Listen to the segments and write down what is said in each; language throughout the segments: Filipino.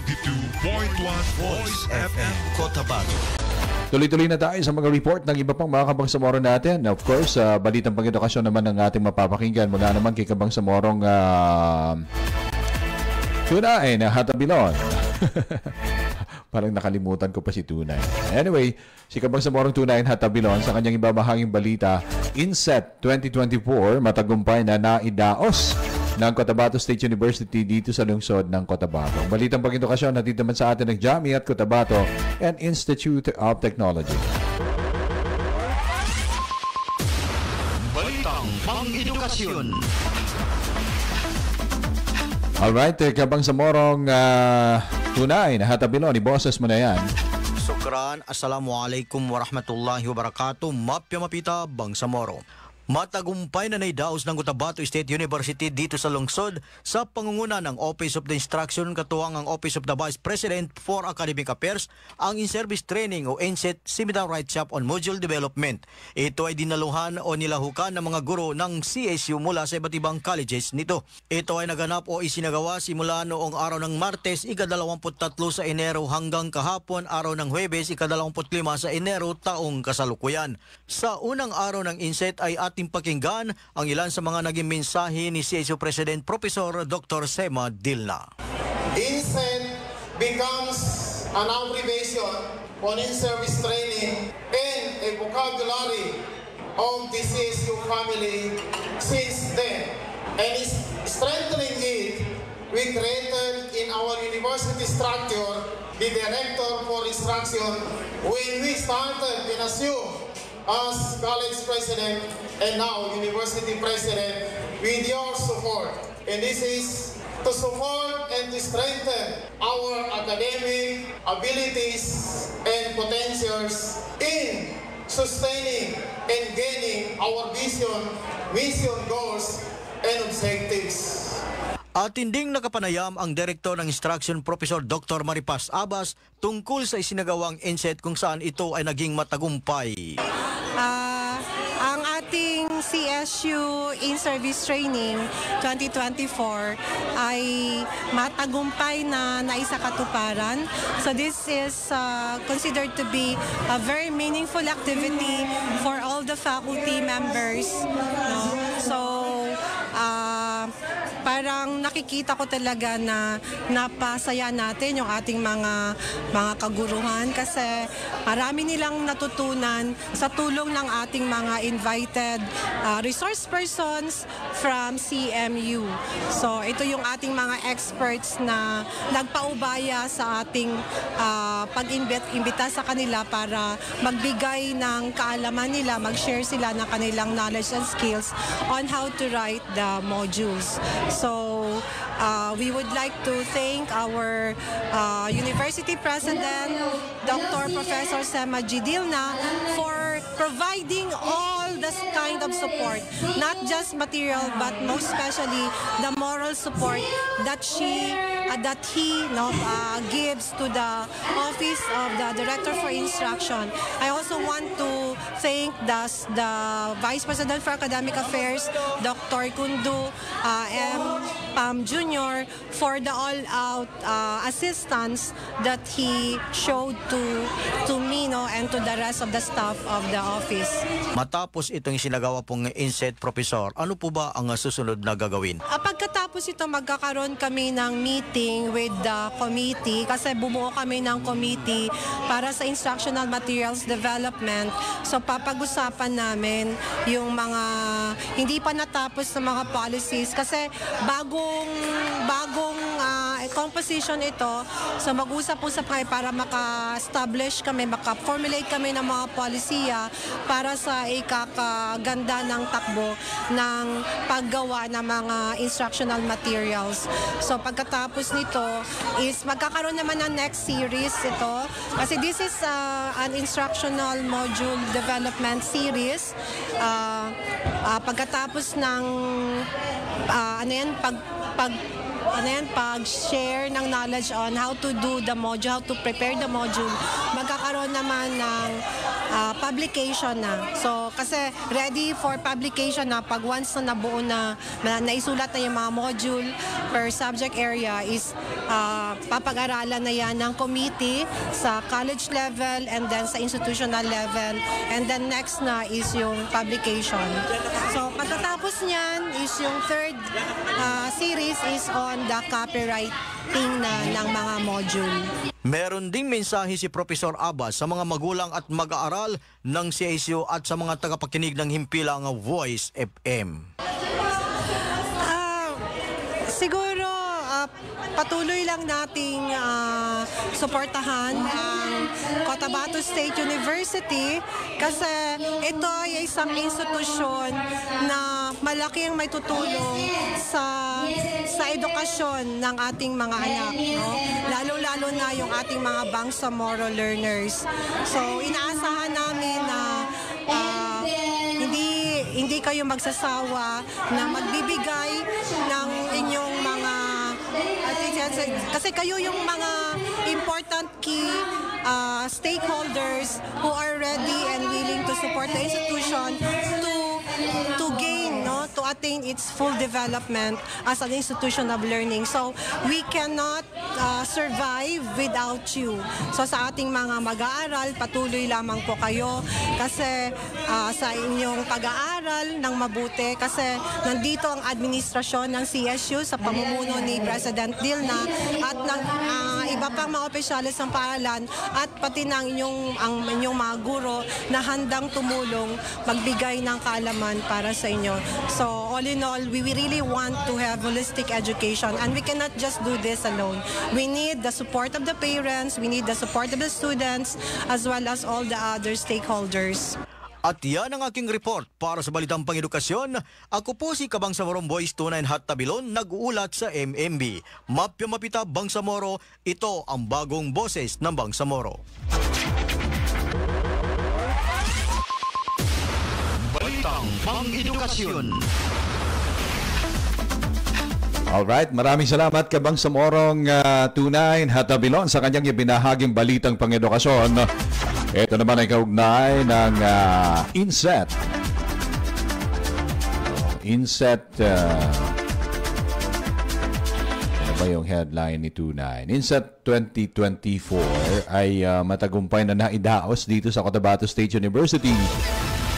92.1 Voice FM Cotabato. Tuloy-tuloy na tayo sa mga report ng iba pang mga Kabangsamoro natin. Of course, balitang pang-edukasyon naman ang ating mapapakinggan mula naman kay Kabangsamorong Tunay na Hatabilon. Parang nakalimutan ko pa si Tunay. Anyway, si Kabangsamorong Tunay na Hatabilon sa kanyang ibabahaging balita, INSET 2024 matagumpay na naidaos ng Cotabato State University dito sa lungsod ng Cotabato. Ang balitang pag-edukasyon natid naman sa atin ng JAMI at Cotabato and Institute of Technology. Balitang pang-edukasyon. Alright, Kabangsamorong Tunay na Hatabilon, iboses mo na yan. Sukran, Assalamualaikum warahmatullahi wabarakatuh. Mapya mapita, Bangsamoro. Matagumpay na naidaos ng Cotabato State University dito sa lungsod sa pangunguna ng Office of the Instruction katuwang ang Office of the Vice President for Academic Affairs ang In-Service Training o INSET Seminar Write-Up on Module Development. Ito ay dinaluhan o nilahukan ng mga guro ng CSU mula sa iba't ibang colleges nito. Ito ay naganap o isinagawa simula noong araw ng Martes, ika-23 sa Enero hanggang kahapon, araw ng Huwebes, ika-25 sa Enero taong kasalukuyan. Sa unang araw ng INSET ay ating pakinggan ang ilan sa mga naging mensahe ni CSU President Professor Dr. Sema Dilna. INSET becomes an abbreviation on in-service training and a vocabulary of the CSU family since then. And is strengthening it, we created in our university structure the Director for Instruction when we started and assumed as college president and now university president with your support. And this is to support and to strengthen our academic abilities and potentials in sustaining and gaining our vision, mission goals, and objectives. At hinding nakapanayam ang Direktor ng Instruction Professor Dr. Maripas Abas tungkol sa isinagawang INSET kung saan ito ay naging matagumpay. Ang ating CSU In-Service Training 2024 ay matagumpay na naisakatuparan. So this is considered to be a very meaningful activity for all the faculty members. No? So parang nakikita ko talaga na napasaya natin yung ating mga kaguruhan kasi marami nilang natutunan sa tulong ng ating mga invited resource persons from CMU. So ito yung ating mga experts na nagpaubaya sa ating pag-imbita sa kanila para magbigay ng kaalaman nila, mag-share sila ng kanilang knowledge and skills on how to write the modules. So we would like to thank our University President, Dr. Professor Sema Dilna, for providing all this kind of support, not just material but most especially the moral support that he gives to the Office of the Director for Instruction. I also want to thank the Vice President for Academic Affairs, Dr. Kundu M. Pam Jr. for the all-out assistance that he showed to me and to the rest of the staff of the office. Matapos itong isinagawa pong INSET, Professor, ano po ba ang susunod na gagawin? Pagkatapos ito, magkakaroon kami ng meeting with the committee kasi bumuo kami ng committee para sa instructional materials development. So papag-usapan namin yung mga hindi pa natapos na mga policies kasi bagong composition ito. So mag-usap-usap kayo para maka-establish kami, maka-formulate kami ng mga polisiya para sa ikakaganda ng takbo ng paggawa ng mga instructional materials. So pagkatapos nito is magkakaroon naman ng next series ito kasi this is an instructional module development series. Pagkatapos ng pag-share ng knowledge on how to do the module, how to prepare the module, magkakaroon naman ng publication na. So, kasi ready for publication na pag once na nabuo na naisulat na yung mga module per subject area is papag-aralan na yan ng committee sa college level and then sa institutional level. And then next na is yung publication. So pagkatapos niyan is yung third series is on the copywriting na ng mga module. Meron ding mensahe si Professor Abbas sa mga magulang at mag-aaral ng CSU at sa mga tagapakinig ng himpilang Voice FM. Siguro patuloy lang nating suportahan ang Cotabato State University kasi ito ay isang institusyon na malaki ang may tutulong sa edukasyon ng ating mga anak, no? Lalo-lalo na yung ating mga Bangsamoro learners. So inaasahan namin na hindi kayo magsasawa na magbibigay ng inyong mga kasi kayo yung mga important key stakeholders who are ready and willing to support the institution to gain, no, to attain its full development as an institution of learning. So we cannot survive without you. So sa ating mga mag-aaral, patuloy lamang po kayo kasi sa inyong pag-aaral ng mabuti kasi nandito ang administrasyon ng CSU sa pamumuno ni President Dilna at ng iba pang mga opisyalis ng paaralan at pati ng inyong mga guro na handang tumulong magbigay ng kaalaman para sa inyo. So all in all, we really want to have holistic education and we cannot just do this alone. We need the support of the parents, we need the support of the students as well as all the other stakeholders. At yan ang aking report para sa Balitang Pangedukasyon. Ako po si Kabangsamorong Boys 29 Hattabilon, nag-uulat sa MMB. Mapya Mapita, Bangsamoro, ito ang bagong boses ng Bangsamoro. Balitang Pangedukasyon. Alright, maraming salamat Kabangsamorong 29 Hattabilon sa kanyang ibinahaging Balitang Pangedukasyon. Ito naman ay kaugnay ng INSET. Ano ba yung headline ni 29? INSET 2024 ay matagumpay na naidaos dito sa Cotabato State University.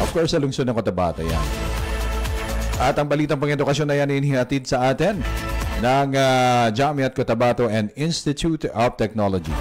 Of course, sa lungsod ng Cotabato yan. At ang Balitang Pangedukasyon na yan inihatid sa atin ng Jamiat Cotabato and Institute of Technology.